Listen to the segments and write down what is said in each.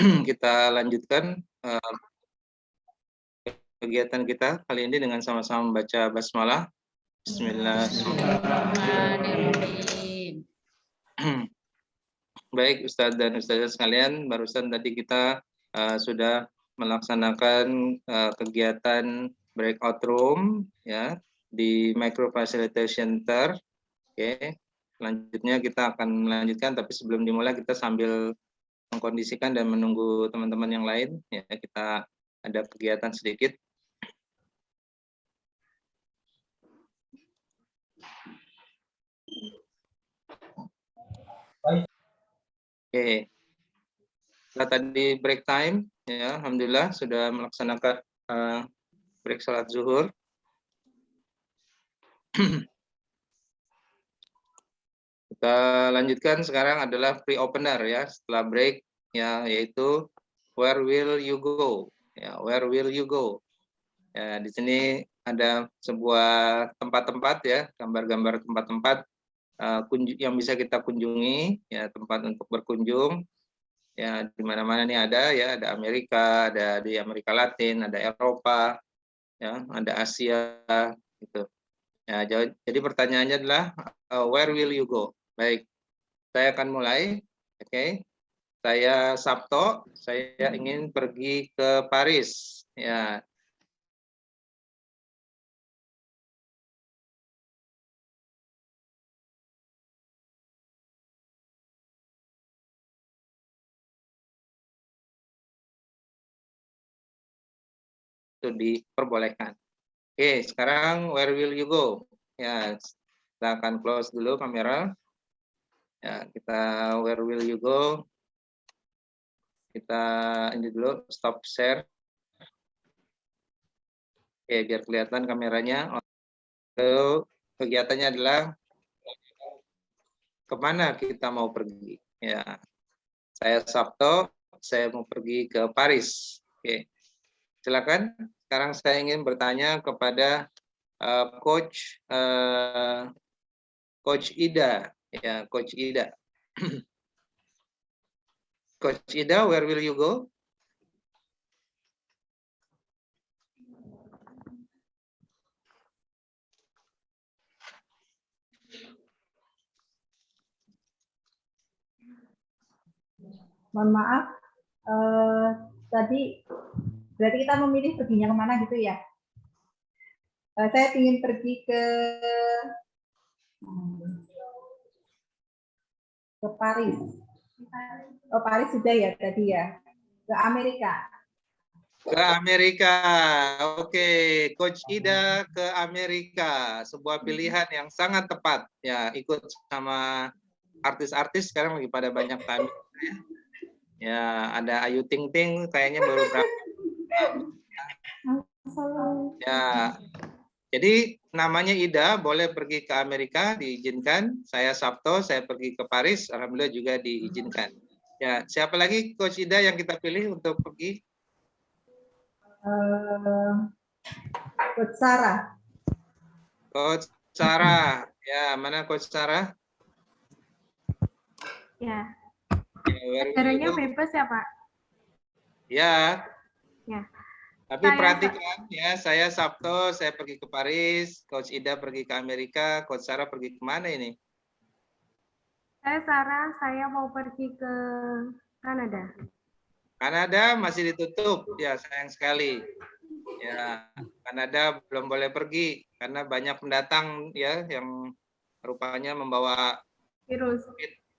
kita lanjutkan kegiatan kita kali ini dengan sama-sama membaca basmalah. Bismillahirrahmanirrahim. Baik Ustadz dan Ustazah sekalian, barusan tadi kita sudah melaksanakan kegiatan breakout room ya di Micro Facilitation Center. Oke, selanjutnya kita akan melanjutkan, tapi sebelum dimulai kita sambil mengkondisikan dan menunggu teman-teman yang lain ya, kita ada kegiatan sedikit. Oke. Setelah tadi break time ya, alhamdulillah sudah melaksanakan break salat zuhur. Kita lanjutkan sekarang adalah pre-opener ya, setelah break ya, yaitu where will you go? Ya, where will you go? Ya, di sini ada sebuah tempat-tempat ya, gambar-gambar tempat-tempat yang bisa kita kunjungi ya, tempat untuk berkunjung. Ya, di mana-mana nih ada ya, ada Amerika, ada di Amerika Latin, ada Eropa, ya, ada Asia gitu. Ya, jadi pertanyaannya adalah where will you go? Baik, saya akan mulai. Oke. Saya Sabto, saya ingin pergi ke Paris. Ya. Itu diperbolehkan. Oke, sekarang where will you go? Ya, kita akan close dulu kamera. Ya, kita where will you go? Kita ini dulu stop share. Oke, biar kelihatan kameranya. Lalu kegiatannya adalah kemana kita mau pergi? Ya, saya Sabto, saya mau pergi ke Paris. Oke, silakan. Sekarang saya ingin bertanya kepada Coach Coach Ida. Ya, Coach Ida. Coach Ida, where will you go? Mohon maaf, tadi berarti kita memilih perginya kemana gitu ya? Saya ingin pergi ke Paris. Oh, Paris sudah ya tadi ya. Ke Amerika. Ke Amerika. Oke, Coach Ida ke Amerika. Sebuah pilihan yang sangat tepat. Ya, ikut sama artis-artis sekarang lagi pada banyak kami. Ya, ada Ayu Ting Ting kayaknya baru berapa. Ya. Jadi namanya Ida, boleh pergi ke Amerika, diizinkan. Saya Sabto, saya pergi ke Paris, alhamdulillah juga diizinkan. Ya, siapa lagi Coach Ida yang kita pilih untuk pergi? Coach Sarah. Coach Sarah. Ya, mana Coach Sarah? Ya. Ya, acaranya bebas ya Pak? Ya. Ya. Tapi perhatikan ya, saya Sabto, saya pergi ke Paris, Coach Ida pergi ke Amerika, Coach Sarah pergi kemana ini? Saya Sarah, saya mau pergi ke Kanada. Kanada masih ditutup, ya sayang sekali. Ya, Kanada belum boleh pergi karena banyak pendatang ya yang rupanya membawa virus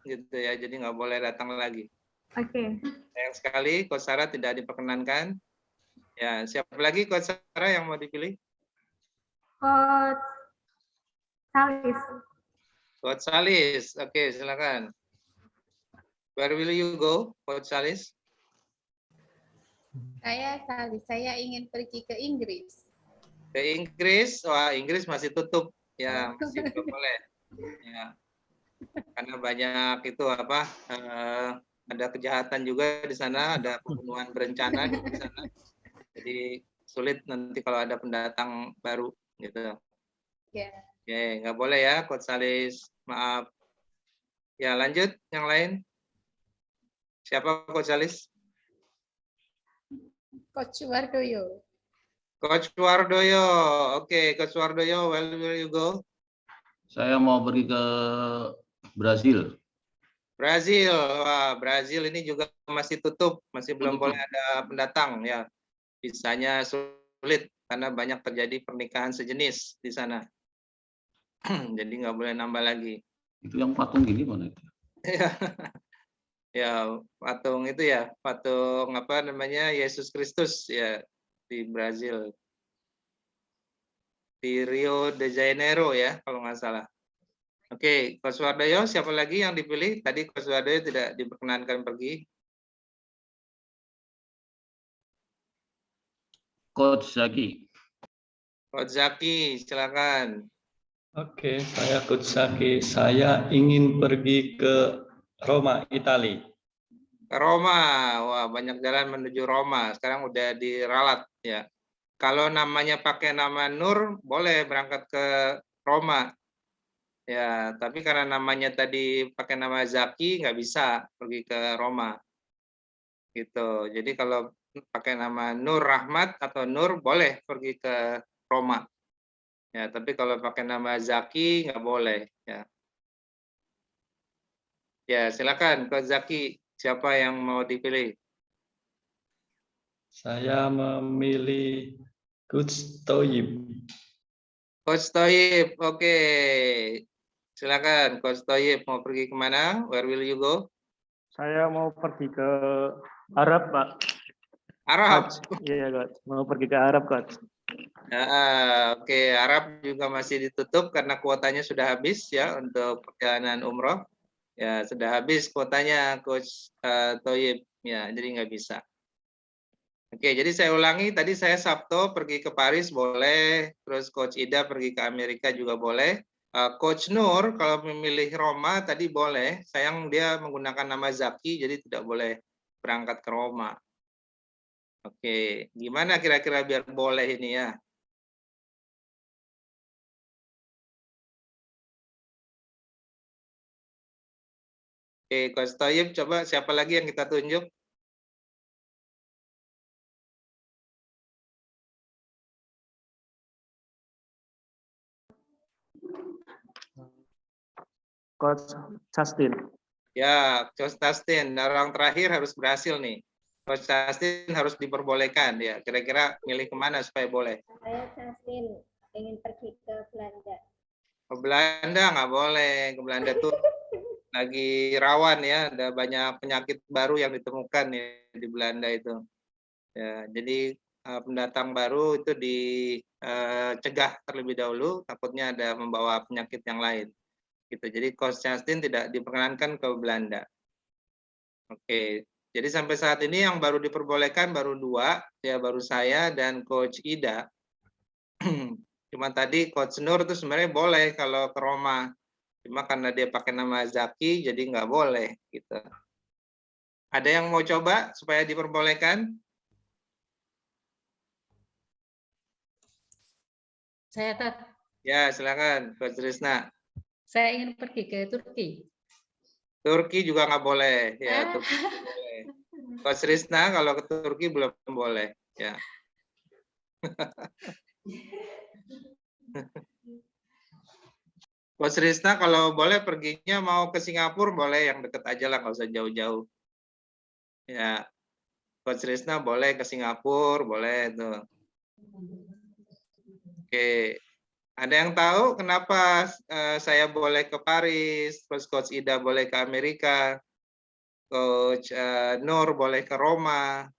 gitu ya, jadi nggak boleh datang lagi. Oke. Sayang sekali, Coach Sarah tidak diperkenankan. Ya, siapa lagi Coach Sarah yang mau dipilih? Coach Salis. Coach Salis, oke silakan. Where will you go, Coach Salis? Saya Salis, saya ingin pergi ke Inggris. Ke Inggris, wah Inggris masih tutup, ya masih belum boleh. Ya, karena banyak itu apa? Ada kejahatan juga di sana, ada pembunuhan berencana di sana. Jadi sulit nanti kalau ada pendatang baru gitu. Ya. Oke, nggak boleh ya, Coach Salis. Maaf. Ya, lanjut yang lain. Siapa Coach Salis? Coach Wardoyo. Coach Wardoyo. Oke, Coach Wardoyo, where will you go? Saya mau pergi ke Brasil. Brazil. Wah, Brazil ini juga masih tutup, masih belum boleh ada pendatang ya. Visanya sulit karena banyak terjadi pernikahan sejenis di sana. Jadi nggak boleh nambah lagi. Itu yang patung gini mana itu? Ya, patung itu ya, patung apa namanya, Yesus Kristus ya di Brazil. Di Rio de Janeiro ya, kalau nggak salah. Oke, Coach Wardoyo, siapa lagi yang dipilih? Tadi Coach Wardoyo tidak diperkenankan pergi. Coach Zaki. Coach Zaki, silakan. Oke, saya Coach Zaki. Saya ingin pergi ke Roma, Italia. Ke Roma, wah banyak jalan menuju Roma. Sekarang udah diralat ya. Kalau namanya pakai nama Nur, boleh berangkat ke Roma. Ya, tapi karena namanya tadi pakai nama Zaki, nggak bisa pergi ke Roma. Gitu. Jadi kalau pakai nama Nur Rahmat atau Nur, boleh pergi ke Roma. Ya, tapi kalau pakai nama Zaki, nggak boleh. Ya, ya silakan Coach Zaki. Siapa yang mau dipilih? Saya memilih Coach Toyib. Coach Toyib, oke. Silakan, Coach Toyib mau pergi kemana? Where will you go? Saya mau pergi ke Arab, Pak. Arab. Iya, Coach. Mau pergi ke Arab, Coach. Oke, Arab juga masih ditutup karena kuotanya sudah habis ya untuk perjalanan umroh. Ya sudah habis kuotanya, Coach Toyib. Ya, jadi nggak bisa. Oke, jadi saya ulangi. Tadi saya Sabto pergi ke Paris boleh, terus Coach Ida pergi ke Amerika juga boleh. Coach Nur kalau memilih Roma tadi boleh. Sayang dia menggunakan nama Zaki, jadi tidak boleh berangkat ke Roma. Oke, gimana kira-kira biar boleh ini ya? Oke, Coach Toyib, coba siapa lagi yang kita tunjuk? Coach Justin. Ya, Coach Justin, orang terakhir harus berhasil nih. Coach Justin harus diperbolehkan ya. Kira-kira milih kemana supaya boleh? Saya Justin ingin pergi ke Belanda. Ke Belanda nggak boleh. Ke Belanda tuh lagi rawan ya. Ada banyak penyakit baru yang ditemukan ya di Belanda itu. Ya, jadi pendatang baru itu dicegah terlebih dahulu. Takutnya ada membawa penyakit yang lain. Gitu. Jadi Coach Justin tidak diperkenankan ke Belanda. Oke. Jadi sampai saat ini yang baru diperbolehkan baru 2, ya baru saya dan Coach Ida. Cuma tadi Coach Nur itu sebenarnya boleh kalau ke Roma. Cuma karena dia pakai nama Zaki, jadi nggak boleh. Gitu. Ada yang mau coba supaya diperbolehkan? Saya Tat, Ya, silakan Coach Rizna. saya ingin pergi ke Turki. Turki juga nggak boleh. Ya, Turki nggak boleh. Coach Rizna kalau ke Turki belum boleh. Ya. Coach Rizna kalau boleh perginya mau ke Singapura boleh, yang deket aja lah, nggak usah jauh-jauh. Ya, Coach Rizna boleh ke Singapura, boleh tuh. Oke, ada yang tahu kenapa saya boleh ke Paris, terus Coach Ida boleh ke Amerika, Coach Nur boleh ke Roma,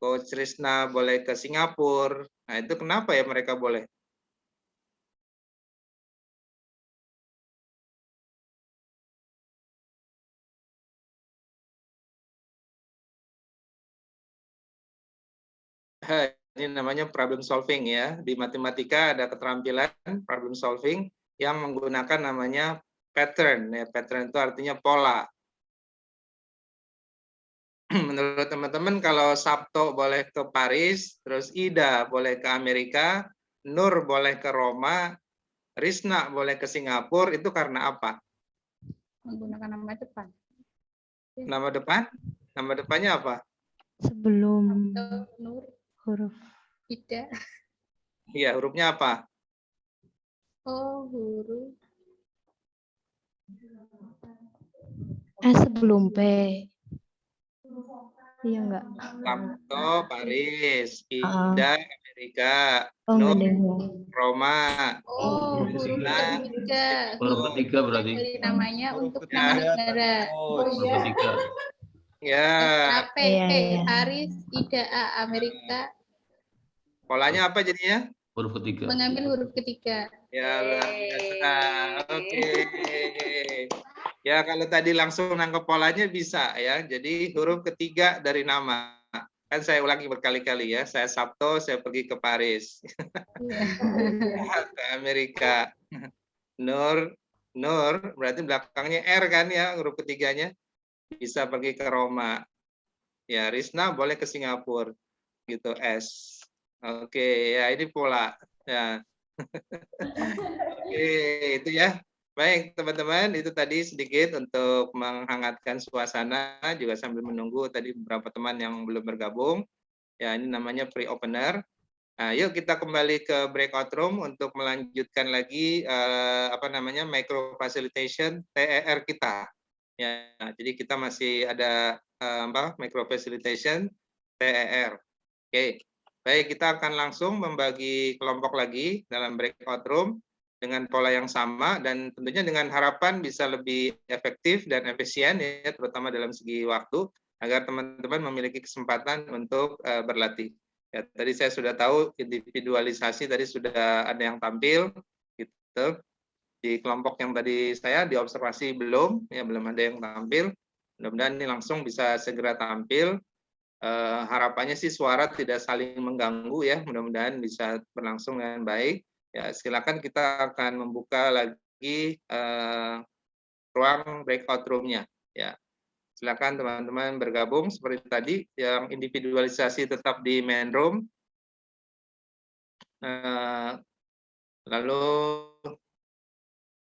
Coach Rizna boleh ke Singapura. Nah itu kenapa ya mereka boleh? Ini namanya problem solving ya. Di matematika ada keterampilan problem solving yang menggunakan namanya pattern. Ya, pattern itu artinya pola. Menurut teman-teman kalau Sabto boleh ke Paris, terus Ida boleh ke Amerika, Nur boleh ke Roma, Rizna boleh ke Singapura, itu karena apa? Menggunakan nama depan. Nama depan? Nama depannya apa? Sebelum atau Nur, huruf Ida. Iya, hurufnya apa? Oh, huruf. sebelum P. Iya enggak? Sabto, Paris, Ah, Ida, Amerika, oh enggak Nur, deh. Roma, Oh, huruf Sina, ketiga. Huruf Huruf ketiga berarti. dari namanya huruf untuk nama ketiga. negara. Huruf ketiga. Ya, SAP, Iya, P, iya. Paris, Ida, A, Amerika. polanya apa jadinya? Huruf ketiga. Mengambil huruf ketiga. Ya, luar biasa. Oke. Ya, kalau tadi langsung nangkep polanya bisa ya. Jadi huruf ketiga dari nama. Kan saya ulangi berkali-kali ya. Saya Sabto, saya pergi ke Paris. Iya. Ke Amerika. Nur, Nur, berarti belakangnya R kan ya, huruf ketiganya. Bisa pergi ke Roma. Ya, Risna boleh ke Singapura. Gitu, S. Oke, ya ini pola. Ya. Oke, itu ya. Baik, teman-teman, itu tadi sedikit untuk menghangatkan suasana, juga sambil menunggu tadi beberapa teman yang belum bergabung. Ya, ini namanya pre-opener. Nah, yuk kita kembali ke breakout room untuk melanjutkan lagi micro facilitation TER kita. Ya, jadi kita masih ada micro facilitation TER. Oke. Baik, kita akan langsung membagi kelompok lagi dalam breakout room dengan pola yang sama dan tentunya dengan harapan bisa lebih efektif dan efisien ya, terutama dalam segi waktu agar teman-teman memiliki kesempatan untuk berlatih. Ya, tadi saya sudah tahu individualisasi tadi sudah ada yang tampil gitu. Di kelompok yang tadi saya diobservasi belum ada yang tampil. Mudah-mudahan ini langsung bisa segera tampil. Harapannya sih suara tidak saling mengganggu ya, mudah-mudahan bisa berlangsung dengan baik. Ya, silakan kita akan membuka lagi ruang breakout room-nya. Ya, silakan teman-teman bergabung seperti tadi, yang individualisasi tetap di main room. Lalu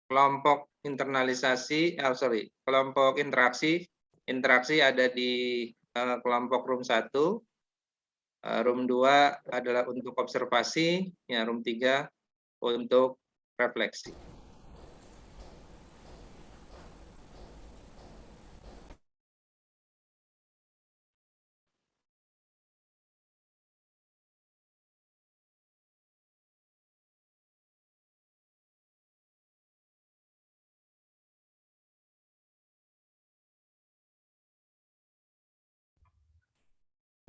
kelompok kelompok interaksi ada di kelompok room 1. Room 2 adalah untuk observasi, ya room 3 untuk refleksi.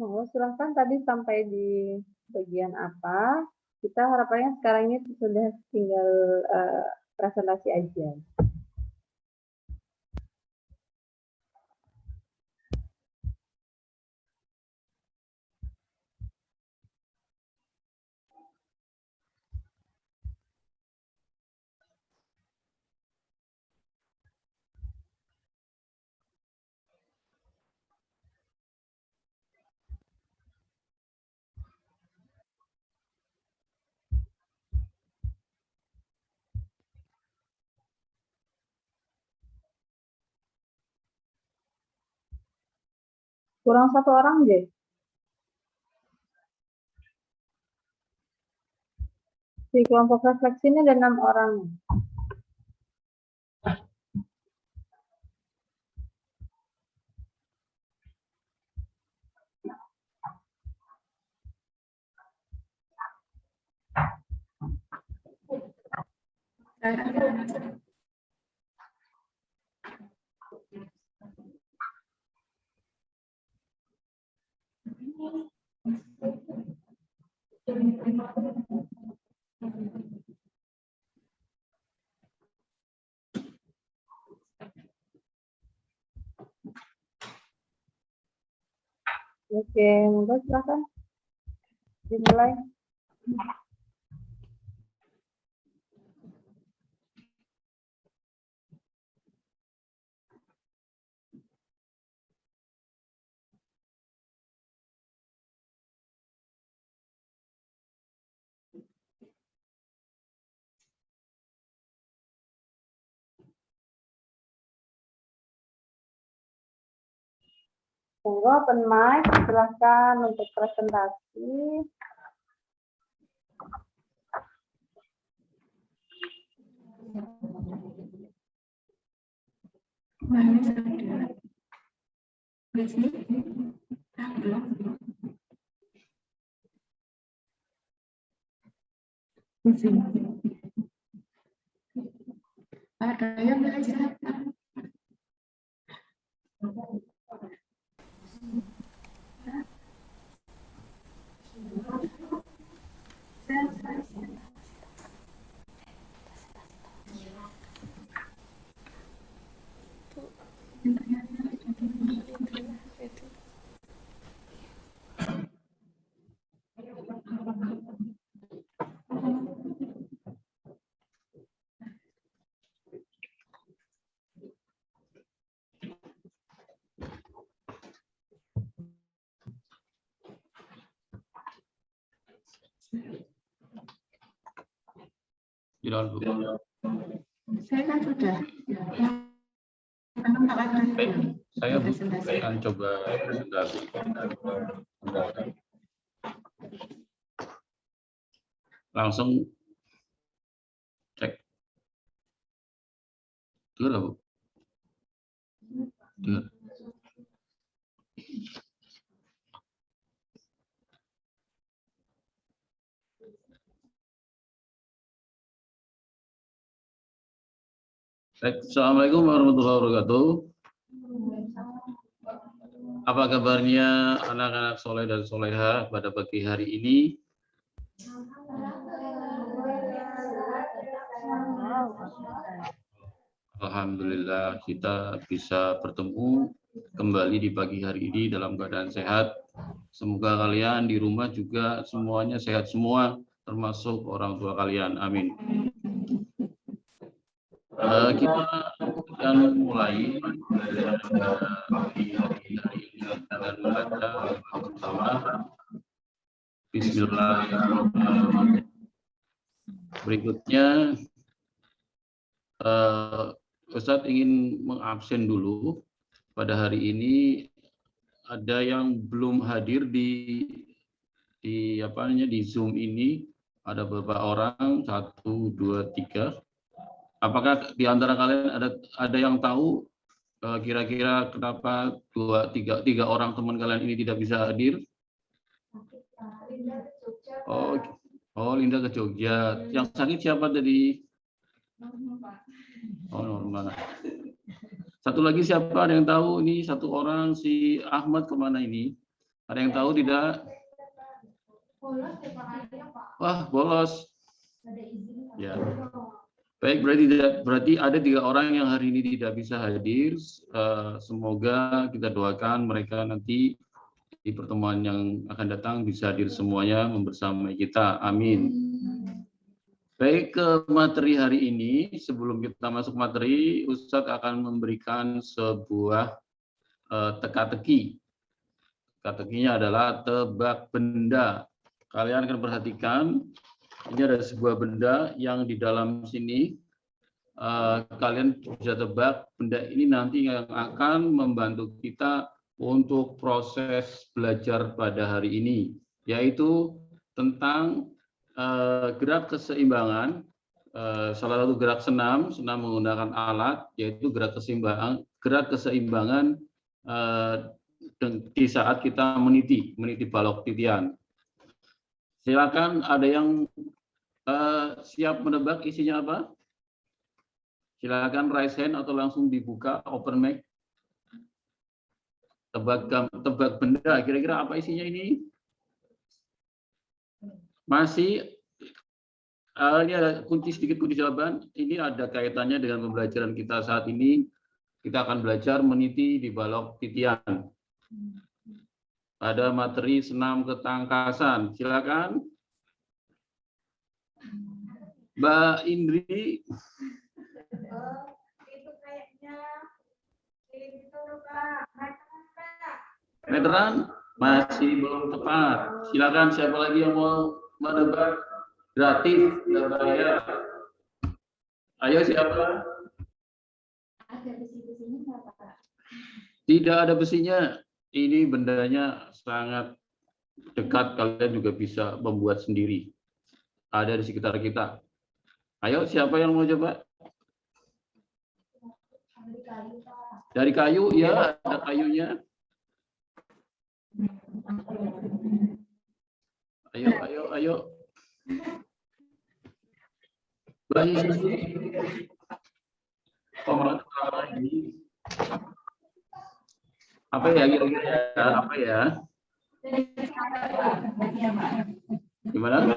Monggo silahkan tadi sampai di bagian apa? Kita harapannya sekarang ini sudah tinggal presentasi aja. Kurang satu orang deh. Di kelompok refleksi ini ada 6 orang. Oke, monggo silakan dimulai. Monggo open mic, silahkan untuk presentasi. Tidak, Bu. Saya kan sudah. Baik, saya akan coba presentasi. Langsung cek. Dengar, Bu? Dengar. Baik, Assalamualaikum warahmatullahi wabarakatuh. Apa kabarnya anak-anak soleh dan soleha pada pagi hari ini? Alhamdulillah kita bisa bertemu kembali di pagi hari ini dalam keadaan sehat. Semoga kalian di rumah juga semuanya sehat semua, termasuk orang tua kalian. Amin. Kita akan mulai pagi hari ini dengan membaca pertama Bismillahirrahmanirrahim. Berikutnya Ustadz ingin mengabsen dulu. Pada hari ini ada yang belum hadir di Zoom ini. Ada beberapa orang, 1, 2, 3. Apakah di antara kalian ada yang tahu kira-kira kenapa 3 orang teman kalian ini tidak bisa hadir? Oh, Linda ke Jogja. Yang sakit siapa tadi? Oh, Norma. Satu lagi siapa? Ada yang tahu? Ini satu orang, si Ahmad kemana ini? Ada yang tahu tidak? Wah, bolos. Ya. Baik, berarti ada 3 orang yang hari ini tidak bisa hadir. Semoga kita doakan mereka nanti di pertemuan yang akan datang bisa hadir semuanya membersamai kita. Amin. Baik, ke materi hari ini. Sebelum kita masuk materi, Ustadz akan memberikan sebuah teka-teki. Teka-tekinya adalah tebak benda. Kalian akan perhatikan. Ini ada sebuah benda yang di dalam sini kalian bisa tebak benda ini nanti yang akan membantu kita untuk proses belajar pada hari ini, yaitu tentang gerak keseimbangan. Salah satu gerak senam menggunakan alat, yaitu gerak keseimbangan di saat kita meniti balok titian. Silakan, ada yang siap menebak isinya apa? Silakan raise hand atau langsung dibuka open mic. Tebak benda, kira-kira apa isinya ini? Masih ini ada sedikit kunci jawaban. Ini ada kaitannya dengan pembelajaran kita saat ini. Kita akan belajar meniti di balok titian. Ada materi senam ketangkasan. Silakan. Mbak Indri. Itu kayaknya Meteran masih belum tepat. Silakan, siapa lagi yang mau menebak? Gratis, nggak bayar. Ayo siapa? Ada besi-besinya nggak, Pak? Tidak ada besinya. ini bendanya sangat dekat, kalian juga bisa membuat sendiri. Ada di sekitar kita. Ayo, siapa yang mau coba? Dari kayu, ya, ada kayunya. Ayo. Apa ya kira-kira? Apa ya? Gimana?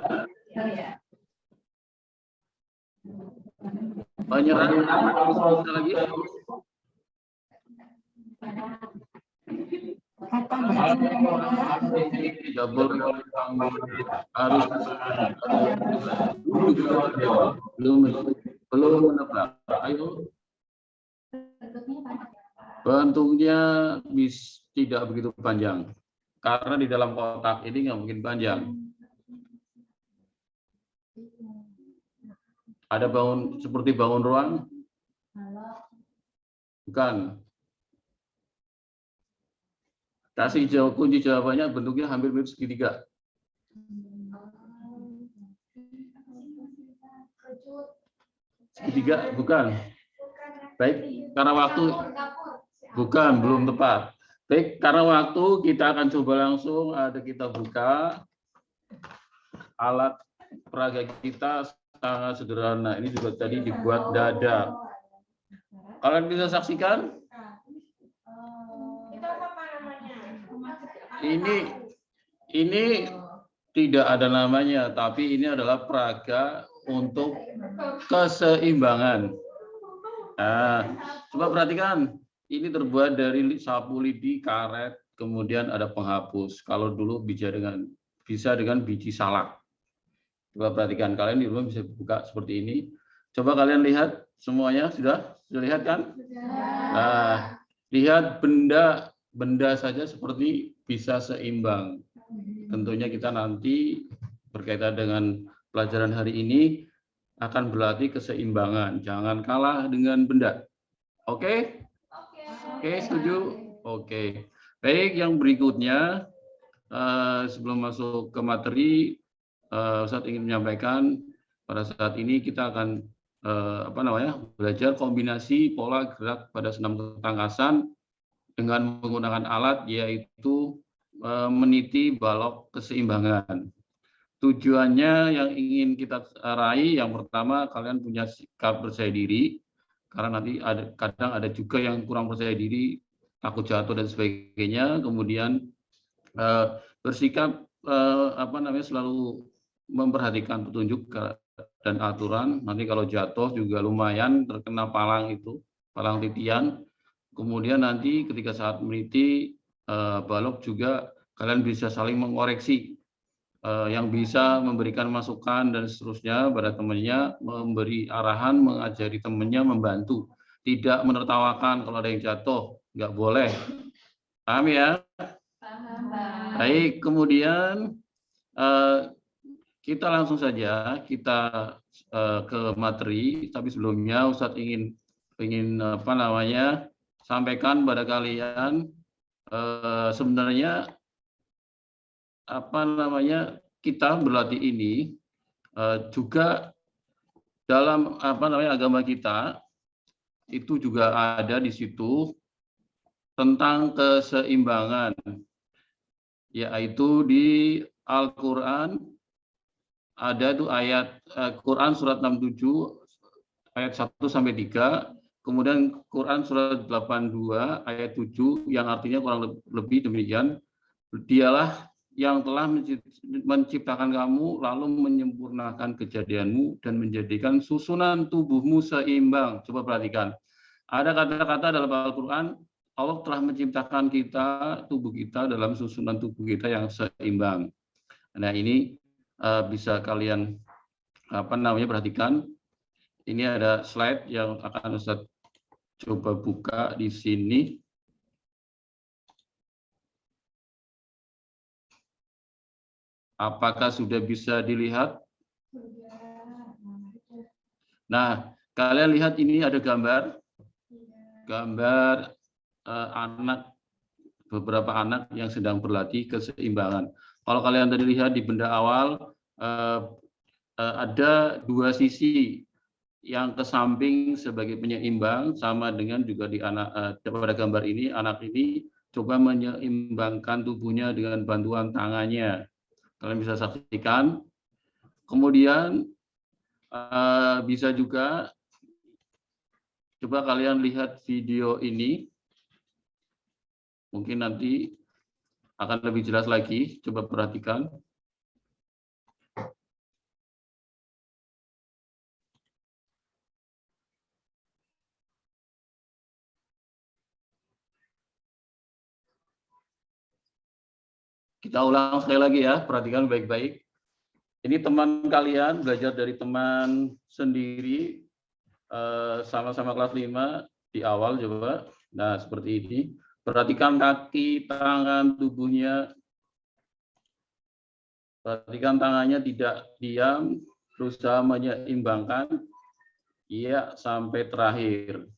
Nyerah lagi? Tidak boleh harus belum menebak. Ayo. Bentuknya tidak begitu panjang karena di dalam kotak ini nggak mungkin panjang. Ada seperti bangun ruang? Bukan. Kasih kunci jawabannya, bentuknya hampir mirip segitiga. Segitiga, bukan. Baik, karena waktu bukan, belum tepat. Baik, karena waktu kita akan coba langsung kita buka alat peraga kita sangat sederhana. Ini juga tadi dibuat dada. Kalian bisa saksikan? Ini tidak ada namanya, tapi ini adalah peraga untuk keseimbangan. Nah, coba perhatikan. Ini terbuat dari sapu lidi, karet, kemudian ada penghapus. Kalau dulu bisa dengan biji salak. Coba perhatikan, kalian di rumah bisa buka seperti ini. Coba kalian lihat semuanya, sudah lihat kan? Nah, lihat benda saja seperti bisa seimbang. Tentunya kita nanti berkaitan dengan pelajaran hari ini akan berlatih keseimbangan. Jangan kalah dengan benda. Oke? Oke, setuju? Oke. Baik, yang berikutnya sebelum masuk ke materi, Ustadz ingin menyampaikan pada saat ini kita akan belajar kombinasi pola gerak pada senam ketangkasan dengan menggunakan alat, yaitu meniti balok keseimbangan. Tujuannya yang ingin kita raih, yang pertama kalian punya sikap percaya diri, karena nanti kadang ada juga yang kurang percaya diri, takut jatuh dan sebagainya. Kemudian bersikap selalu memperhatikan petunjuk dan aturan. Nanti kalau jatuh juga lumayan terkena palang titian. Kemudian nanti ketika saat meniti balok juga kalian bisa saling mengoreksi, yang bisa memberikan masukan dan seterusnya pada temannya, memberi arahan, mengajari temannya, membantu. Tidak menertawakan kalau ada yang jatuh, nggak boleh. Paham ya? Baik, kemudian kita langsung saja ke materi. Tapi sebelumnya Ustadz ingin sampaikan pada kalian, sebenarnya kita berlatih ini juga dalam agama kita itu juga ada di situ tentang keseimbangan, yaitu di Al-Qur'an ada itu ayat Quran surat 67 ayat 1 sampai 3, kemudian Quran surat 82 ayat 7 yang artinya kurang lebih demikian. Dialah yang telah menciptakan kamu, lalu menyempurnakan kejadianmu dan menjadikan susunan tubuhmu seimbang. Coba perhatikan. Ada kata-kata dalam Al-Quran, Allah telah menciptakan tubuh kita dalam susunan tubuh kita yang seimbang. Nah, ini bisa kalian perhatikan. Ini ada slide yang akan Ustadz coba buka di sini. Apakah sudah bisa dilihat? Nah, kalian lihat ini ada gambar anak beberapa anak yang sedang berlatih keseimbangan. Kalau kalian tadi lihat di benda awal, ada dua sisi yang ke samping sebagai penyeimbang, sama dengan juga di anak pada gambar ini, anak ini coba menyeimbangkan tubuhnya dengan bantuan tangannya. Kalian bisa saksikan. Kemudian bisa juga coba kalian lihat video ini. Mungkin nanti akan lebih jelas lagi. Coba perhatikan. Kita ulang sekali lagi ya, perhatikan baik-baik. Ini teman kalian belajar dari teman sendiri, sama-sama kelas 5 di awal coba. Nah, seperti ini. Perhatikan kaki, tangan, tubuhnya. Perhatikan tangannya tidak diam, berusaha menyeimbangkan. Iya, sampai terakhir.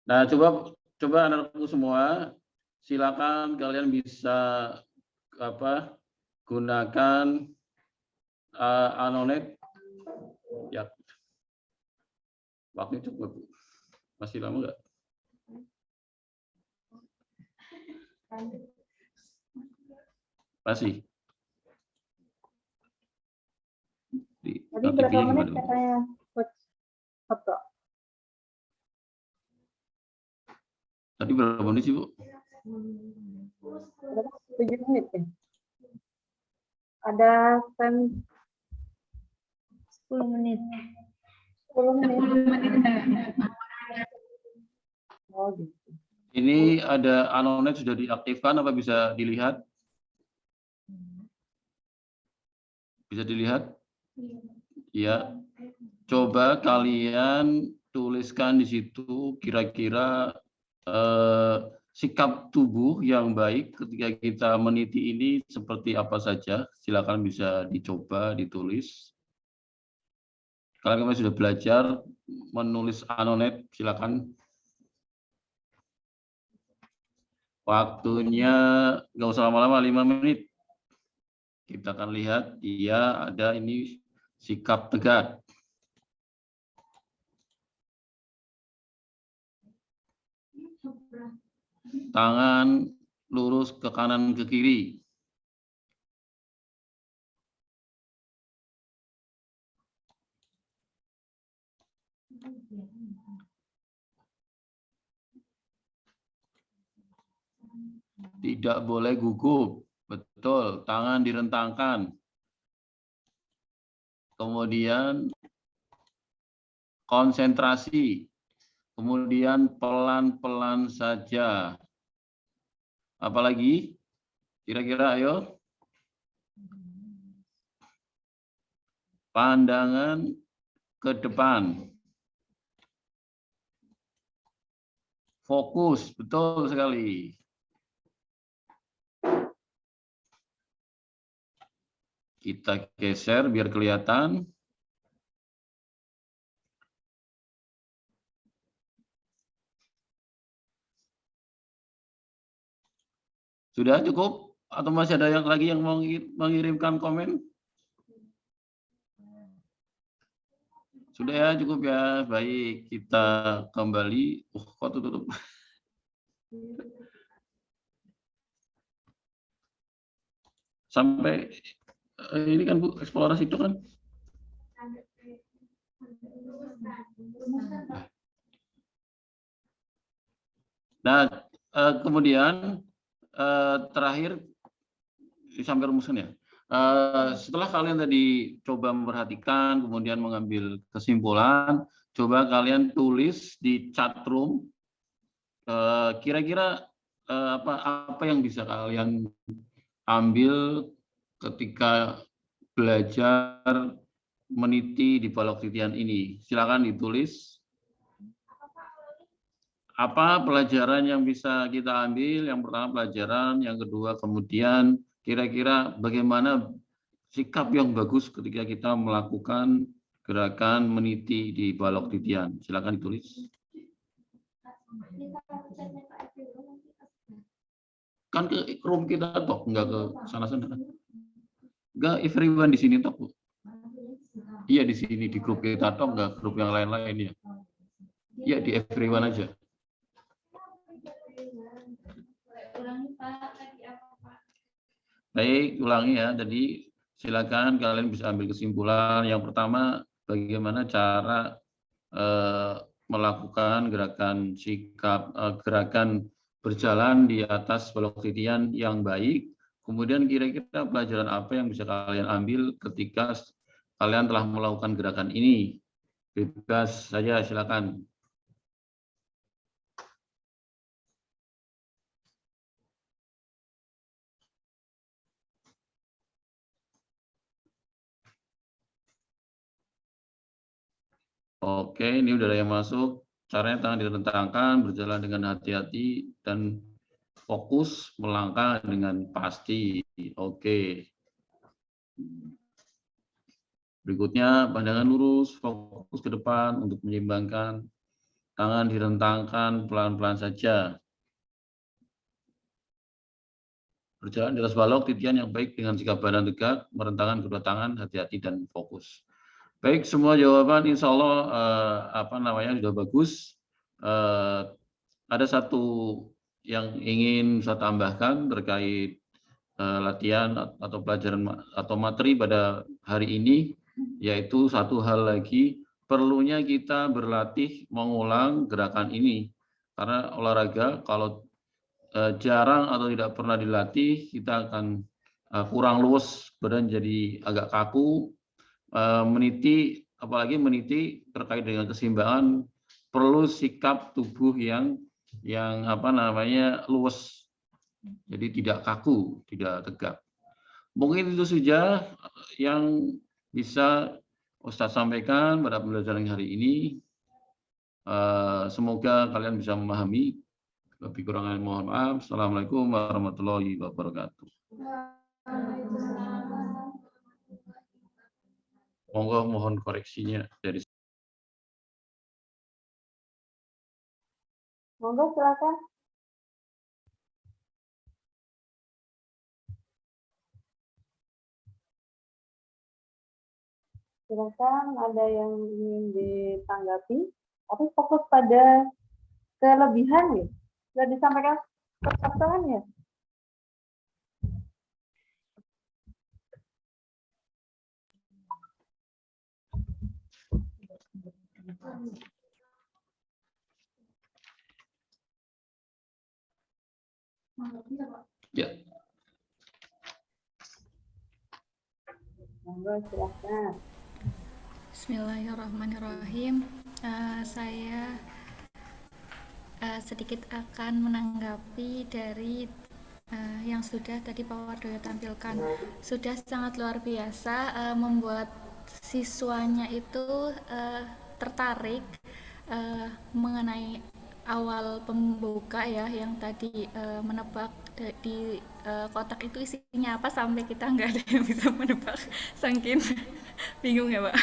Nah, coba anak-anakku semua, silakan kalian bisa gunakan Anonet. Ya. Waktunya cukup. Masih lama enggak? Masih. Tadi berapa menit katanya Coach Sabto? Tadi berapa menit sih, Bu? 7 menit ya? Ada time 10 menit. 10 menit. Oh, gitu. Ini ada Anonet sudah diaktifkan, apa bisa dilihat? Bisa dilihat? Ya. Coba kalian tuliskan di situ kira-kira sikap tubuh yang baik ketika kita meniti ini seperti apa saja. Silakan bisa dicoba ditulis. Kalian sudah belajar menulis Anonet, silakan. Waktunya nggak usah lama-lama, 5 menit. Kita akan lihat dia ada ini sikap tegak. Tangan lurus ke kanan ke kiri. Tidak boleh gugup. Betul, tangan direntangkan. Kemudian konsentrasi. Kemudian pelan-pelan saja. Apalagi? Kira-kira ayo. Pandangan ke depan. Fokus, betul sekali. Kita geser biar kelihatan. Sudah cukup? Atau masih ada yang lagi yang mau mengirimkan komen? Sudah ya, cukup ya. Baik, kita kembali. Kok tutup? Sampai ini kan Bu, eksplorasi itu kan. Nah, kemudian terakhir sampai rumuskan ya. Setelah kalian tadi coba memperhatikan, kemudian mengambil kesimpulan, coba kalian tulis di chat room kira-kira apa yang bisa kalian ambil ketika belajar meniti di balok titian ini. Silakan ditulis. Apa pelajaran yang bisa kita ambil? Yang pertama pelajaran, yang kedua kemudian kira-kira bagaimana sikap yang bagus ketika kita melakukan gerakan meniti di balok titian. Silakan ditulis. Kan ke room kita toh, nggak ke sana-sana kan? Nggak everyone di sini toh, Bu. Iya di sini di grup kita toh, nggak grup yang lain-lain ya. Iya di everyone aja. Baik, ulangi ya. Jadi silakan kalian bisa ambil kesimpulan. Yang pertama, bagaimana cara melakukan gerakan sikap, gerakan berjalan di atas balok titian yang baik. Kemudian kira-kira pelajaran apa yang bisa kalian ambil ketika kalian telah melakukan gerakan ini? Bebas saja, silakan. Oke, ini udah ada yang masuk. Caranya tangan direntangkan, berjalan dengan hati-hati, dan fokus melangkah dengan pasti. Oke. Berikutnya, pandangan lurus, fokus ke depan untuk menyeimbangkan. Tangan direntangkan pelan-pelan saja. Berjalan di atas balok titian yang baik dengan sikap badan tegak, merentangkan kedua tangan, hati-hati dan fokus. Baik, semua jawaban insya Allah sudah bagus. Ada satu yang ingin saya tambahkan terkait latihan atau pelajaran atau materi pada hari ini, yaitu satu hal lagi, perlunya kita berlatih mengulang gerakan ini. Karena olahraga kalau jarang atau tidak pernah dilatih, kita akan kurang luwes, badan jadi agak kaku, meniti, apalagi meniti terkait dengan keseimbangan, perlu sikap tubuh yang luwes, jadi tidak kaku, tidak tegak. Mungkin itu saja yang bisa Ustadz sampaikan pada pembelajaran hari ini. Semoga kalian bisa memahami. Lebih kurangnya mohon maaf. Assalamualaikum warahmatullahi wabarakatuh. Monggo mohon koreksinya dari. Monggo silakan. Silakan, ada yang ingin ditanggapi, tapi fokus pada kelebihan ya. Sudah disampaikan persoalannya. Ya. Monggo silakan. Bismillahirrahmanirrahim. Saya sedikit akan menanggapi dari yang sudah tadi Pak Wardoyo tampilkan. Sudah sangat luar biasa, membuat siswanya itu tertarik mengenai awal pembuka ya, yang tadi menebak di kotak itu isinya apa, sampai kita nggak ada yang bisa menebak, saking bingung ya Pak.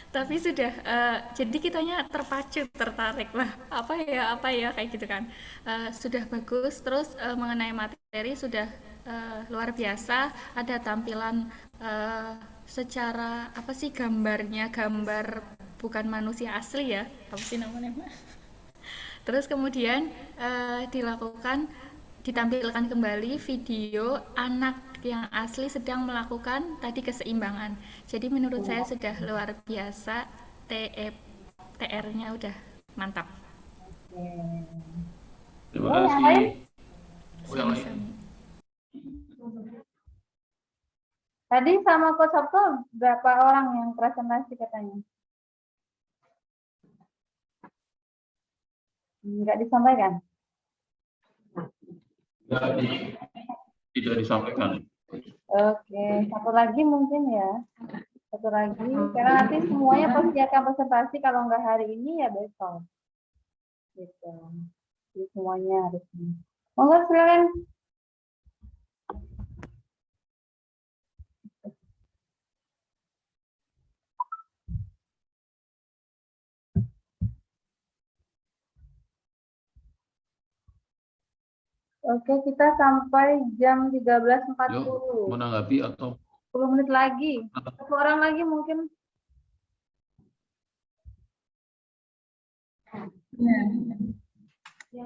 Tapi sudah jadi kitanya terpacu, tertarik lah, apa ya kayak gitu kan. Sudah bagus. Terus mengenai materi sudah luar biasa, ada tampilan secara apa sih, gambarnya, gambar bukan manusia asli ya, apa sih namanya. Terus kemudian ditampilkan kembali video anak yang asli sedang melakukan tadi keseimbangan. Jadi menurut saya sudah luar biasa, TR-nya udah mantap. Terima kasih. Sami-sami. Tadi sama Coach Sabto berapa orang yang presentasi katanya? Enggak disampaikan? Tidak disampaikan. Oke, satu lagi mungkin ya. Satu lagi, karena nanti semuanya pasti akan presentasi, kalau nggak hari ini ya besok. Gitu. Jadi semuanya harus. Monggo silakan. Oke, kita sampai jam 13.40. Yuk, menanggapi atau 10 menit lagi. Satu orang lagi mungkin. Ya,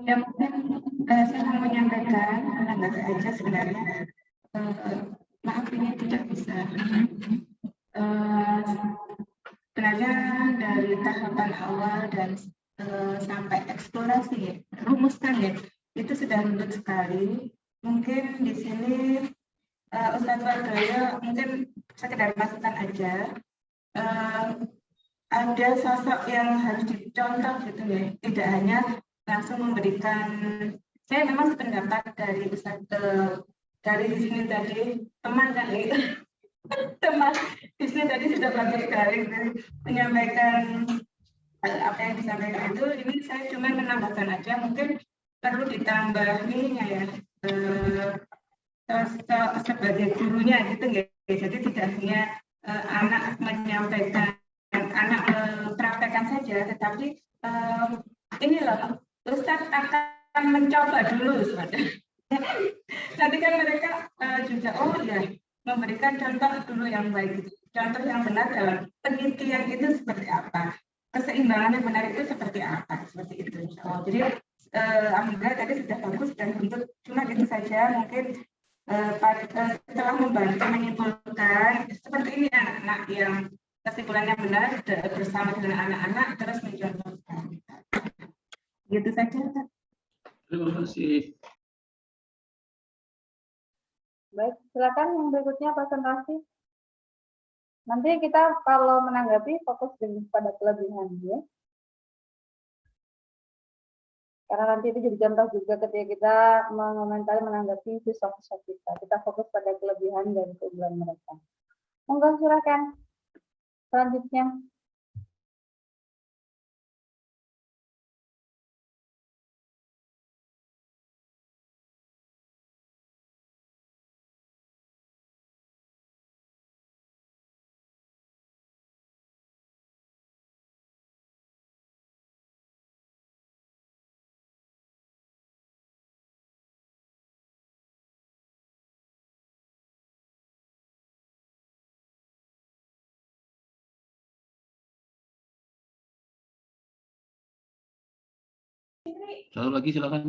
ya mungkin saya mau menyampaikan, menanggapi aja sebenarnya. Maaf ini tidak bisa. Sebenarnya dari tahapan awal dan sampai eksplorasi, rumuskan ya, itu sudah rumit sekali. Mungkin di sini Ustadz Wardoyo mungkin sekedar masukan aja. Ada sosok yang harus dicontoh gitu ya, tidak hanya langsung memberikan. Saya memang sependapat dari Ustadz dari di sini tadi teman kan ya, teman di sini tadi sudah bagus sekali menyampaikan apa yang disampaikan itu. Ini saya cuma menambahkan aja, mungkin perlu ditambahinya ya, sebagai gurunya gitu ya. Jadi tidak hanya anak menyampaikan, anak mempraktekkan saja, tetapi ini loh, Ustadz akan mencoba dulu sebenarnya. Nanti kan mereka juga ya memberikan contoh dulu yang baik, contoh yang benar dalam penelitian itu seperti apa, keseimbangan yang benar itu seperti apa, seperti itu. Jadi alhamdulillah tadi sudah bagus dan bentuk, cuma gitu saja mungkin. Setelah membantu menyimpulkan seperti ini, anak-anak yang kesimpulannya benar bersama dengan anak-anak terus mencontohkan. Gitu saja. terima kasih. Baik, silakan yang berikutnya presentasi. Nanti kita kalau menanggapi fokus pada kelebihan ya. Karena nanti itu jadi contoh juga ketika kita mengomentari menanggapi siswa-siswa kita. Kita fokus pada kelebihan dan keunggulan mereka. Monggo silakan. Selanjutnya. Satu lagi silakan.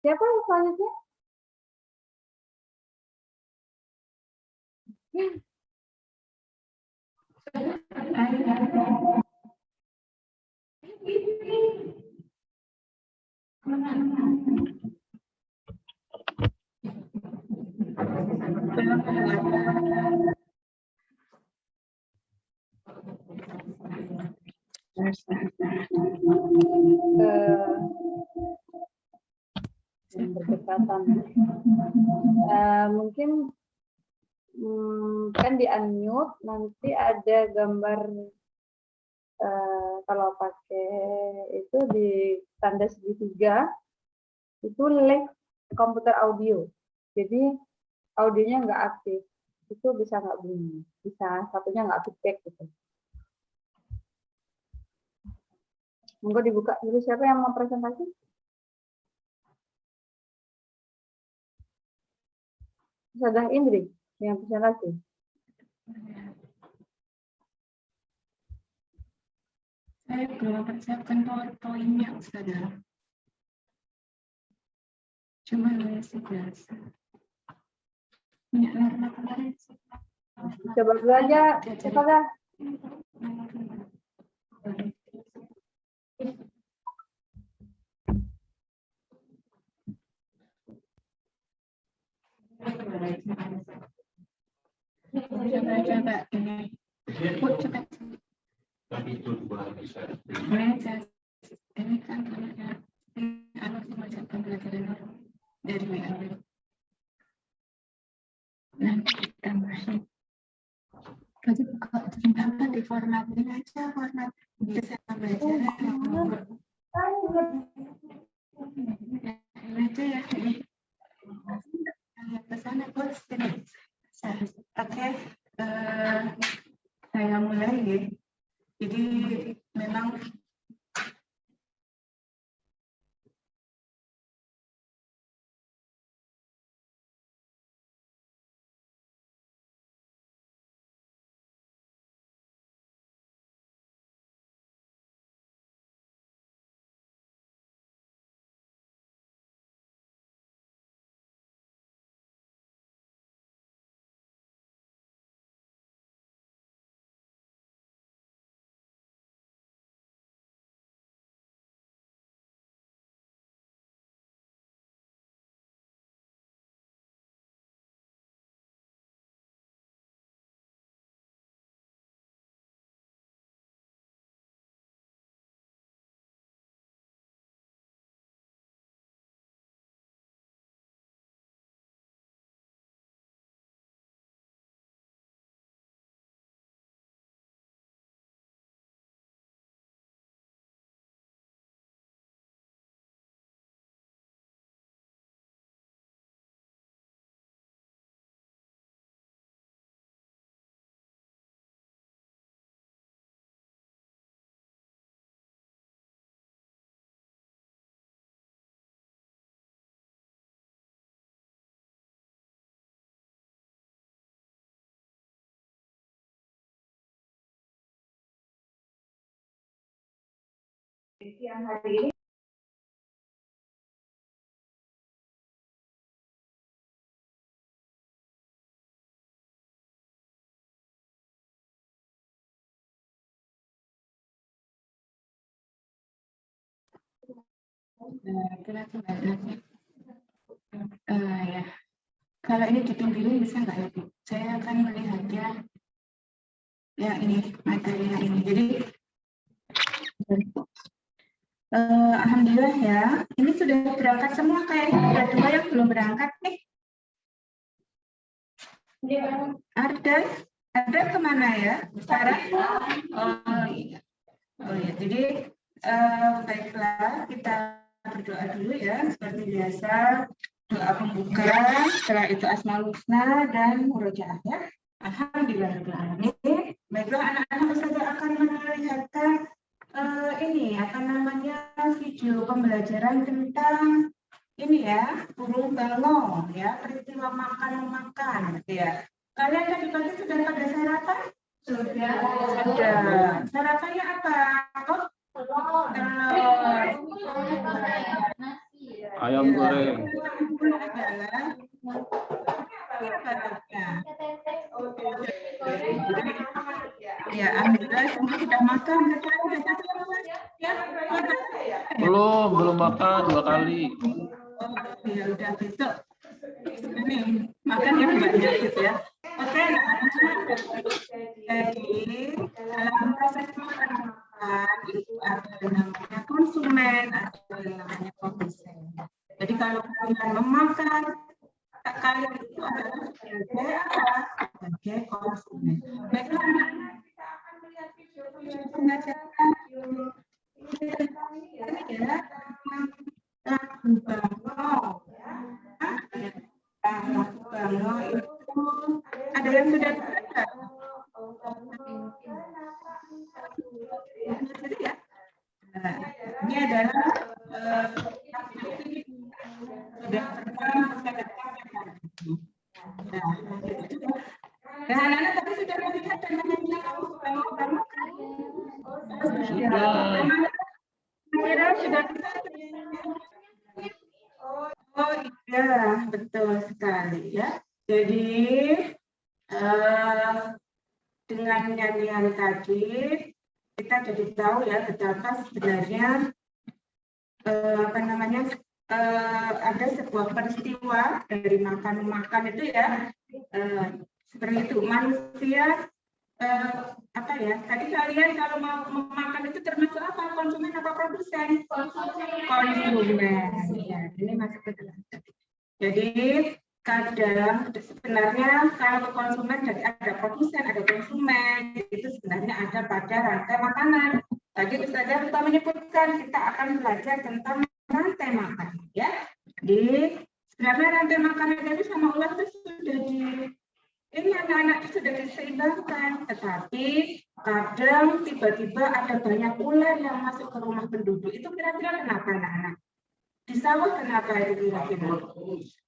Siapa yang selanjutnya? Berdekatan. Mungkin kan di unmute, nanti ada gambar kalau pakai itu di tanda segitiga itu link komputer audio. Jadi audionya nggak aktif, itu bisa nggak bunyi, bisa satunya nggak feedback gitu. Monggo dibuka dulu, siapa yang mau presentasi? Sudah Indri yang presentasi. Saya belum mempersiapkan PowerPoint-nya, Ustazah. Cuma nulis biasa. Punya norma kemarin. Coba dulu aja, Ustazah. Coba ini. Bu, coba. Ini kan anak semacam pembelajaran dari WA. Nanti tambahin. Jadi buka apa di format ini aja, format bisa pembelajaran. Ini aja ya. Lihat ke sana, bos. Oke, saya mulai ya. Jadi memang siang hari ini ya. Kalau ini ditungguin bisa nggak ya, Bu? Saya akan melihatnya. Ya ini materinya ini. Jadi alhamdulillah ya. Ini sudah berangkat semua, kayaknya ada 2 yang belum berangkat nih. Ada kemana ya? Sarah? Oh iya. Oh ya. Jadi baiklah, kita berdoa dulu ya seperti biasa. Doa pembuka, setelah itu Asmaul Husna dan murojaah ya. Alhamdulillahirrahmanirrahim. Baiklah anak-anak, saya akan melihatkan ini apa namanya video pembelajaran tentang ini ya, burung bangau ya, peristiwa makan-memakan ya. Kalian tadi pagi sudah pada sarapan? Sudah. Sarapannya apa? Oh, telur. Ayam goreng. Ya, alhamdulillah semua sudah makan. Belum makan 2 kali. Ya udah besok ini makan yang banyak gitu ya. Oke, jadi dalam proses makan itu ada namanya konsumen, ada namanya produsen. Jadi kalau kalian memakan, kalian itu adalah sebagai konsumen. Baiklah, kita akan melihat video pembelajaran ini ya, lagu bangau ya. Lagu bangau itu ada yang sudah dengar? Ya. Nah, ini adalah sudah pernah saya sampaikan. Nah, anak-anak tadi sudah melihat dan menyanyi lagu bangau kan? Kira sudah bisa. Oh iya, betul sekali ya. Jadi dengan nyanyian pertanian tadi, kita jadi tahu ya betapa sebenarnya ada sebuah peristiwa dari makan itu ya, seperti itu manusia tadi kalian kalau mau memakan itu termasuk apa, konsumen apa produsen? Konsumen ya, ini masuk ke dalam. Jadi kadang sebenarnya kalau konsumen jadi ada produsen, ada konsumen, itu sebenarnya ada pada rantai makanan. Tadi Ustazah kita menyebutkan kita akan belajar tentang rantai makanan ya. Jadi sebenarnya rantai makanan itu sama Allah itu sudah ini anak-anak sudah diseimbangkan, tetapi kadang tiba-tiba ada banyak ular yang masuk ke rumah penduduk. Itu kira-kira kenapa anak-anak? Di sawah kenapa itu kira-kira?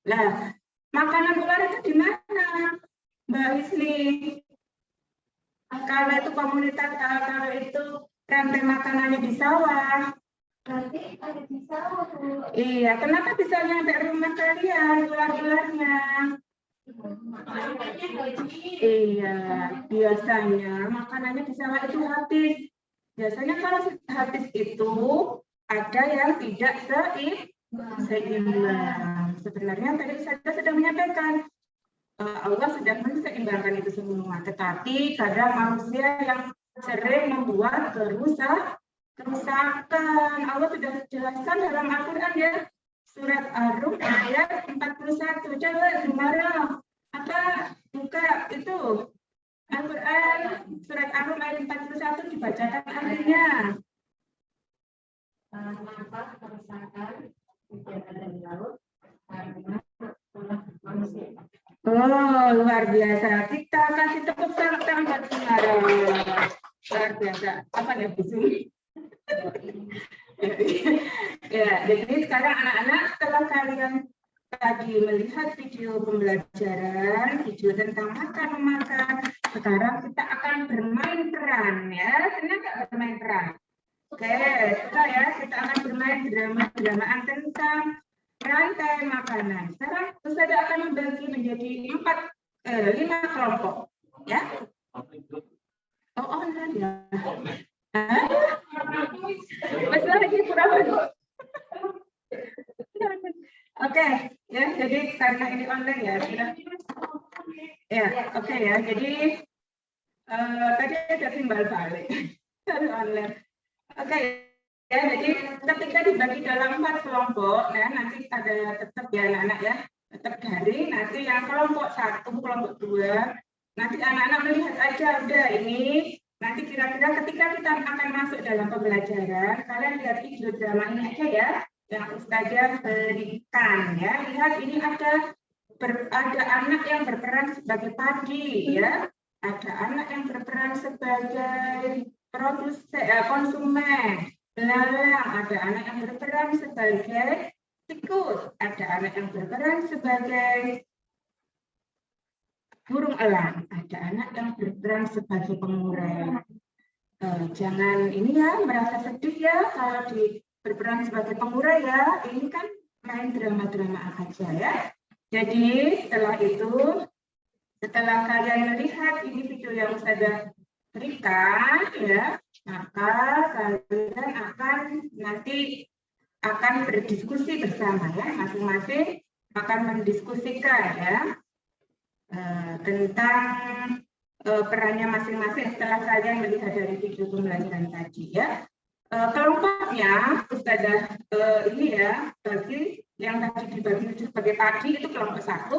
Lah, makanan ular itu di mana, Mbak Isni? Kalau itu komunitas, kalau itu rantai makanannya di sawah. Nanti ada di sawah, Bu. Iya, kenapa bisa nyampe rumah kalian ular-ularnya? Iya, biasanya makanannya di sawah itu habis. Biasanya kalau habis itu ada yang tidak seimbang. Sebenarnya tadi saya sudah menyampaikan Allah sudah menseimbangkan itu semua. Tetapi kadang manusia yang sering membuat kerusakan. Allah sudah jelaskan dalam Al-Quran ya. Surat Ar-Rum ayat 41. Coba gimana? Buka itu Al-Quran surat Ar-Rum ayat 41 dibacakan artinya. Mengapa kerusakan tidak ada di laut? Karena manusia. Oh, luar biasa. Kita kasih tepuk tangan buat Sumara. Luar biasa. Apa ya, Bu Sumi? Ya, jadi sekarang anak-anak setelah kalian tadi melihat video pembelajaran, video tentang makan-makan, sekarang kita akan bermain peran ya. Senang nggak bermain peran? Oke, sudah ya, kita akan bermain drama-dramaan tentang rantai makanan. Sekarang Ustazah akan membagi menjadi 5 kelompok ya. Oh, online ya. Masih lagi kurang. Oke, ya. Jadi karena ini online ya, ya. Oke ya. Jadi tadi ada timbal balik dari online. Oke, ya. Jadi ketika dibagi dalam 4 kelompok, ya nanti ada tetap ya anak-anak ya, tetap daring. Nanti yang kelompok 1, kelompok 2, nanti anak-anak melihat aja udah ini. Nanti kira-kira ketika kita akan masuk dalam pembelajaran, kalian lihat video drama ini aja ya, yang Ustazah berikan ya. Lihat ini ada anak yang berperan sebagai padi ya, ada anak yang berperan sebagai konsumen, belalang, ada anak yang berperan sebagai tikus, ada anak yang berperan sebagai burung elang, ada anak yang berperan sebagai pengurai. Jangan ini ya merasa sedih ya kalau berperan sebagai pengurai ya. Ini kan main drama-drama aja ya. Jadi setelah kalian melihat ini video yang saya berikan ya, maka kalian akan berdiskusi bersama ya, masing-masing akan mendiskusikan ya. Tentang perannya masing-masing setelah kalian melihat dari video pembelajaran tadi ya. Kelompoknya Ustazah ini ya, bagi yang tadi dibagi sebagai padi itu kelompok 1,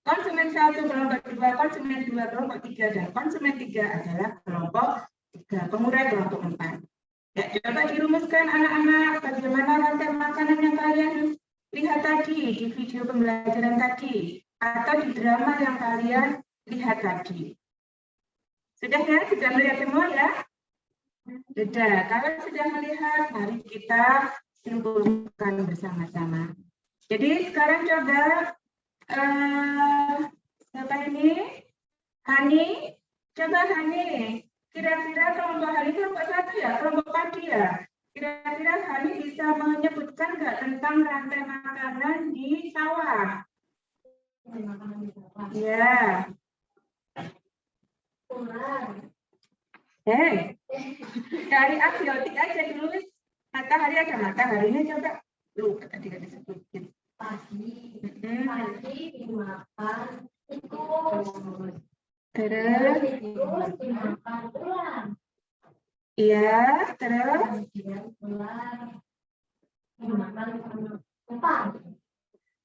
konsumen 1, kelompok 2, konsumen 2, kelompok 3, dan konsumen 3 adalah kelompok 3, pengurai kelompok 4. Ya, coba dirumuskan anak-anak bagaimana rantai makanan yang kalian lihat tadi di video pembelajaran tadi, atau di drama yang kalian lihat tadi. Sudah ya? Sudah melihat semua ya? Sudah. Kalau sudah melihat, mari kita simpulkan bersama-sama. Jadi sekarang coba siapa ini? Hani? Coba Hani. Kira-kira kelompok Hani kelompok 1 ya? Kelompok padi ya? Kira-kira Hani bisa menyebutkan nggak tentang rantai makanan di sawah? Ya. Dari abiotik aja dulu. Matahari ada mataharinya coba. Lupa tadi nggak disebutin. Pagi dimakan tikus. Terus dimakan ular. Iya, terus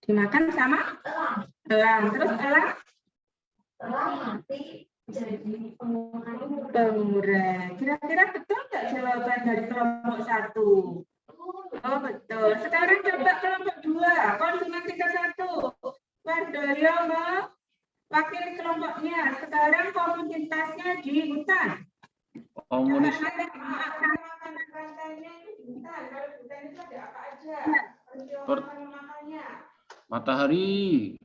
dimakan sama elang. Terus elang nanti jadi pengurang. Kira-kira betul nggak jawaban dari kelompok 1? Oh betul. Sekarang coba kelompok 2. Konsumen 31. Wardoyo mewakili kelompoknya. Sekarang komunitasnya di hutan. Komunis matahari,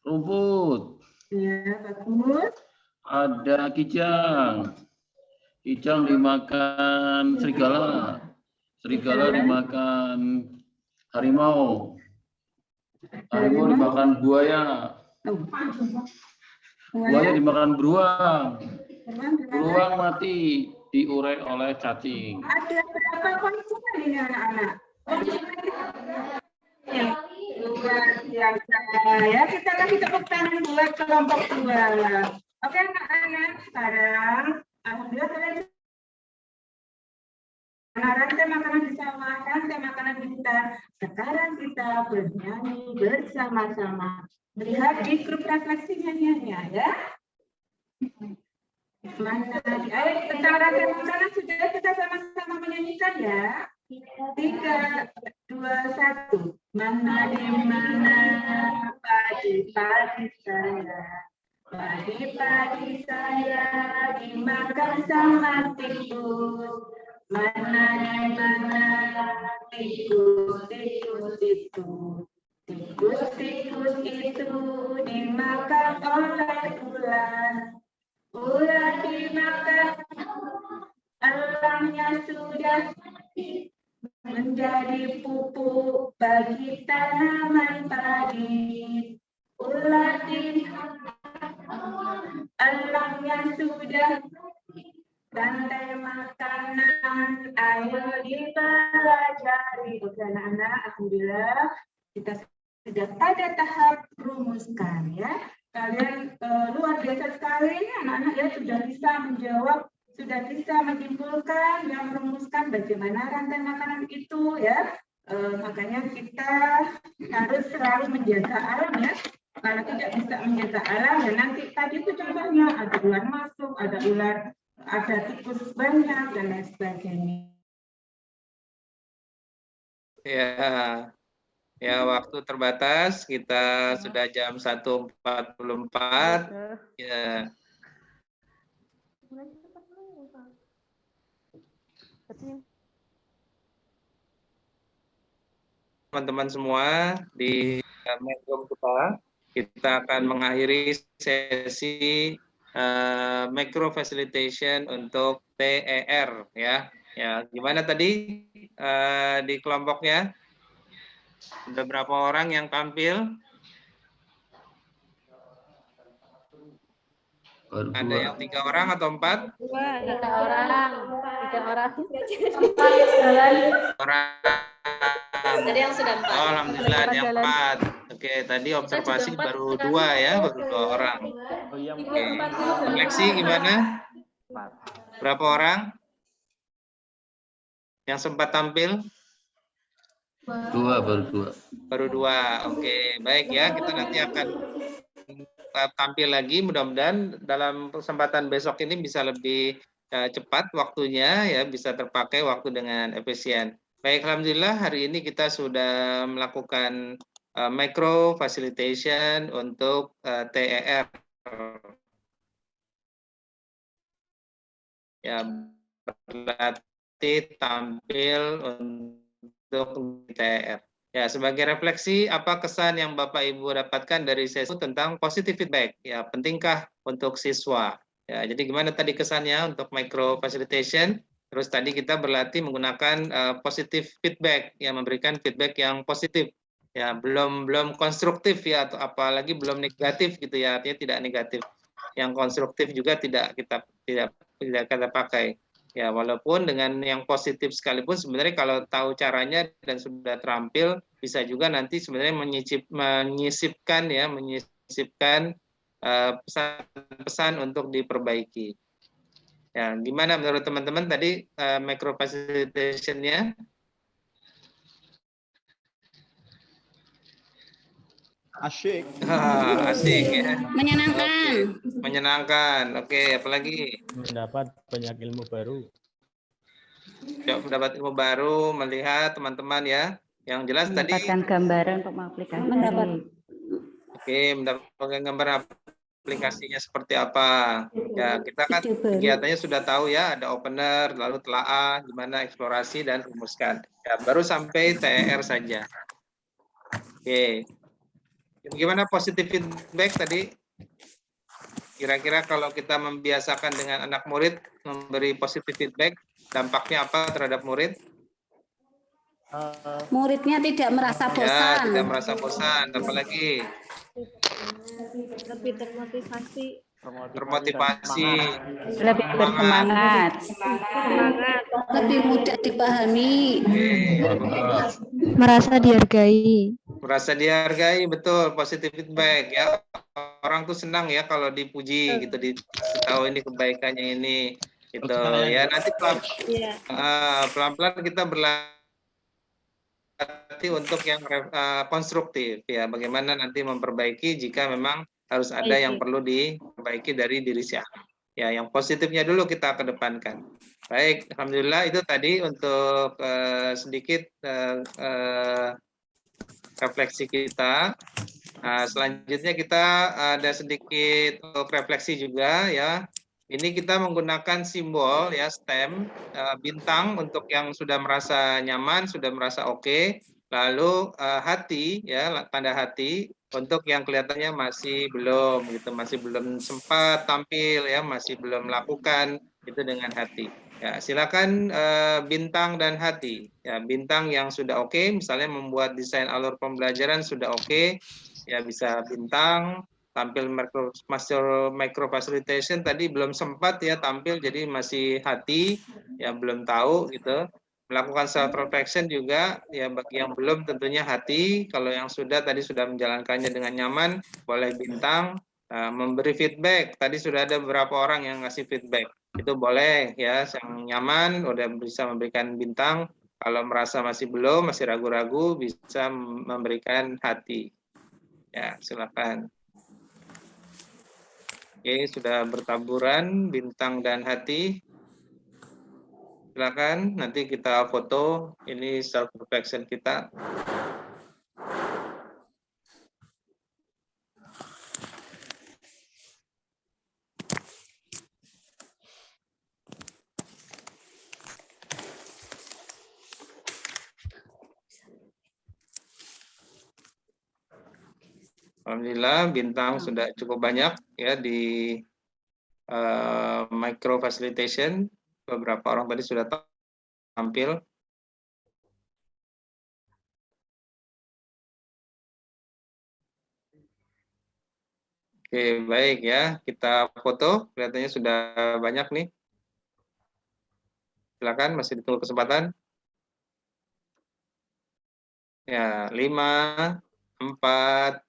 rumput. Ya, bagus. Ada kijang. Kijang dimakan serigala. Serigala dimakan harimau. Harimau dimakan buaya. Buaya dimakan beruang. Beruang mati diurai oleh cacing. Ada berapa konsumen ini anak-anak? Luar biasa ya, kita kasih tepuk tangan buat kelompok 2. Oke anak-anak, sekarang alhamdulillah kalian rantai makanan di sawah, rantai makanan di hutan. Sekarang kita bernyanyi bersama-sama. Lihat di grup refleksi nyanyiannya ya. Mana? Ayo tentang rantai makanan sudah kita sama-sama menyanyikan ya. 3, 2, 1. Mana di mana padi-padi saya. Padi-padi saya dimakan sama tikus. Mana di mana tikus-tikus itu. Tikus-tikus itu dimakan oleh ular. Ular dimakan, elangnya sudah menjadi pupuk bagi tanaman padi. Ular dimakan, elangnya sudah rantai makanan. Ayo dipelajari. Oke anak-anak, alhamdulillah kita sudah pada tahap rumuskan ya. Kalian luar biasa sekali anak-anak ya, sudah bisa menjawab, sudah bisa menyimpulkan dan merumuskan bagaimana rantai makanan itu ya. Makanya kita harus selalu menjaga alam ya. Kalau tidak bisa menjaga alam ya nanti tadi itu contohnya ada ular masuk, ada ular, ada tikus banyak dan lain sebagainya. Ya, waktu terbatas, kita sudah jam 1.44. Ya. Teman-teman semua di Metro kita akan mengakhiri sesi Macro Facilitation untuk TER ya. Ya, gimana tadi di kelompoknya? Ada berapa orang yang tampil? Ada yang 3 orang atau 4? 3 orang. 3 orang. Ada yang sudah 4. Oh, alhamdulillah ada yang 4. Oke, tadi observasi baru 2 ya, baru 2 orang. Oke. Refleksi gimana? Berapa orang yang sempat tampil? 2, baru 2. Baru 2. Oke, baik ya. Kita nanti akan tampil lagi. Mudah-mudahan dalam kesempatan besok ini bisa lebih cepat waktunya ya, bisa terpakai waktu dengan efisien. Baik, alhamdulillah hari ini kita sudah melakukan macro facilitation untuk TER. Ya, berlatih tampil untuk TER. Ya, sebagai refleksi, apa kesan yang Bapak Ibu dapatkan dari sesi tentang positive feedback? Ya, pentingkah untuk siswa? Ya, jadi gimana tadi kesannya untuk micro facilitation? Terus tadi kita berlatih menggunakan positive feedback, yang memberikan feedback yang positif. Ya, belum konstruktif ya, atau apalagi belum negatif gitu ya, artinya tidak negatif. yang konstruktif juga tidak kita pakai. Ya, walaupun dengan yang positif sekalipun sebenarnya kalau tahu caranya dan sudah terampil, bisa juga nanti sebenarnya menyisipkan pesan-pesan untuk diperbaiki. Ya, gimana menurut teman-teman tadi micro facilitation-nya? Asyik. Asik ya. Menyenangkan. Oke. Menyenangkan. Oke, apalagi? Mendapat banyak ilmu baru. Mendapat ilmu baru, melihat teman-teman ya. Yang jelas Mendapatkan tadi gambaran untuk mengaplikasikan. Oke, mendapatkan gambar aplikasinya seperti apa. Ya, kita kan kegiatannya sudah tahu ya, ada opener, lalu telaah, gimana eksplorasi dan rumuskan. Ya, baru sampai TER saja. Oke. Gimana positive feedback tadi? Kira-kira kalau kita membiasakan dengan anak murid memberi positive feedback, dampaknya apa terhadap murid? Muridnya tidak merasa bosan. Ya, tidak merasa bosan. Apalagi? Lebih termotivasi. Lebih bersemangat. Lebih mudah dipahami. Merasa dihargai. Merasa dihargai, betul, positive feedback ya. Orang tuh senang ya kalau dipuji gitu, ditahu ini kebaikannya ini gitu ya. Nanti pelan-pelan kita berlatih untuk yang konstruktif ya. Bagaimana nanti memperbaiki jika memang harus ada yang perlu diperbaiki dari diri siapa. Ya, yang positifnya dulu kita kedepankan. Baik, alhamdulillah itu tadi untuk sedikit refleksi kita. Nah, selanjutnya kita ada sedikit refleksi juga ya. Ini kita menggunakan simbol ya stem bintang untuk yang sudah merasa nyaman, sudah merasa oke. Lalu hati ya, tanda hati untuk yang kelihatannya masih belum gitu, masih belum sempat tampil ya, masih belum melakukan itu dengan hati. Ya, silakan bintang dan hati. Ya, bintang yang sudah oke, misalnya membuat desain alur pembelajaran sudah oke, ya bisa bintang. Tampil micro facilitation tadi belum sempat ya tampil, jadi masih hati, ya belum tahu gitu. Melakukan self reflection juga ya, bagi yang belum tentunya hati. Kalau yang sudah tadi sudah menjalankannya dengan nyaman, boleh bintang. Memberi feedback, tadi sudah ada beberapa orang yang ngasih feedback, itu boleh ya, yang nyaman udah bisa memberikan bintang. Kalau merasa masih belum, masih ragu-ragu, bisa memberikan hati. Ya, silakan. Oke, sudah bertaburan bintang dan hati. Silakan, nanti kita foto. Ini self reflection kita. Alhamdulillah bintang sudah cukup banyak ya di micro facilitation. Beberapa orang tadi sudah tampil. Oke, baik ya. Kita foto, kelihatannya sudah banyak nih. Silakan, masih ditunggu kesempatan. Ya, 5, 4,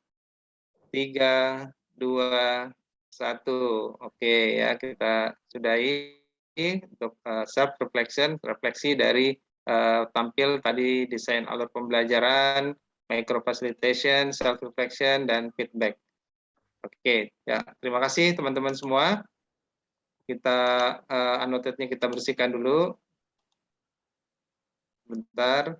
3, 2, 1. Oke ya, kita sudahi untuk self reflection, refleksi dari tampil tadi desain alur pembelajaran, micro facilitation, self reflection dan feedback. Oke, ya terima kasih teman-teman semua. Kita annotate-nya kita bersihkan dulu. Bentar.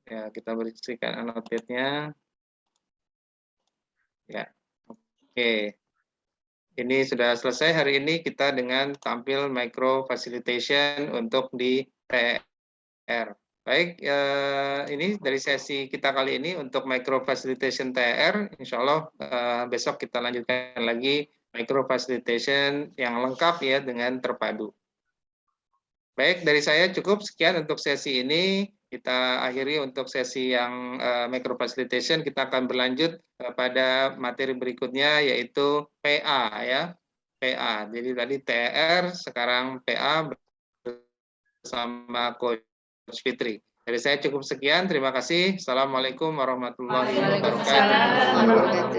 Ya, kita bersihkan annotate-nya. Ya, oke. Ini sudah selesai hari ini kita dengan tampil micro facilitation untuk di TER. Baik, ini dari sesi kita kali ini untuk micro facilitation TER. Insya Allah besok kita lanjutkan lagi micro facilitation yang lengkap ya dengan terpadu. Baik, dari saya cukup sekian untuk sesi ini. kita akhiri untuk sesi yang micro facilitation. Kita akan berlanjut pada materi berikutnya, yaitu PA ya. PA. Jadi tadi TR, sekarang PA bersama Coach Fitri. Dari saya cukup sekian. Terima kasih. Assalamualaikum warahmatullahi wabarakatuh.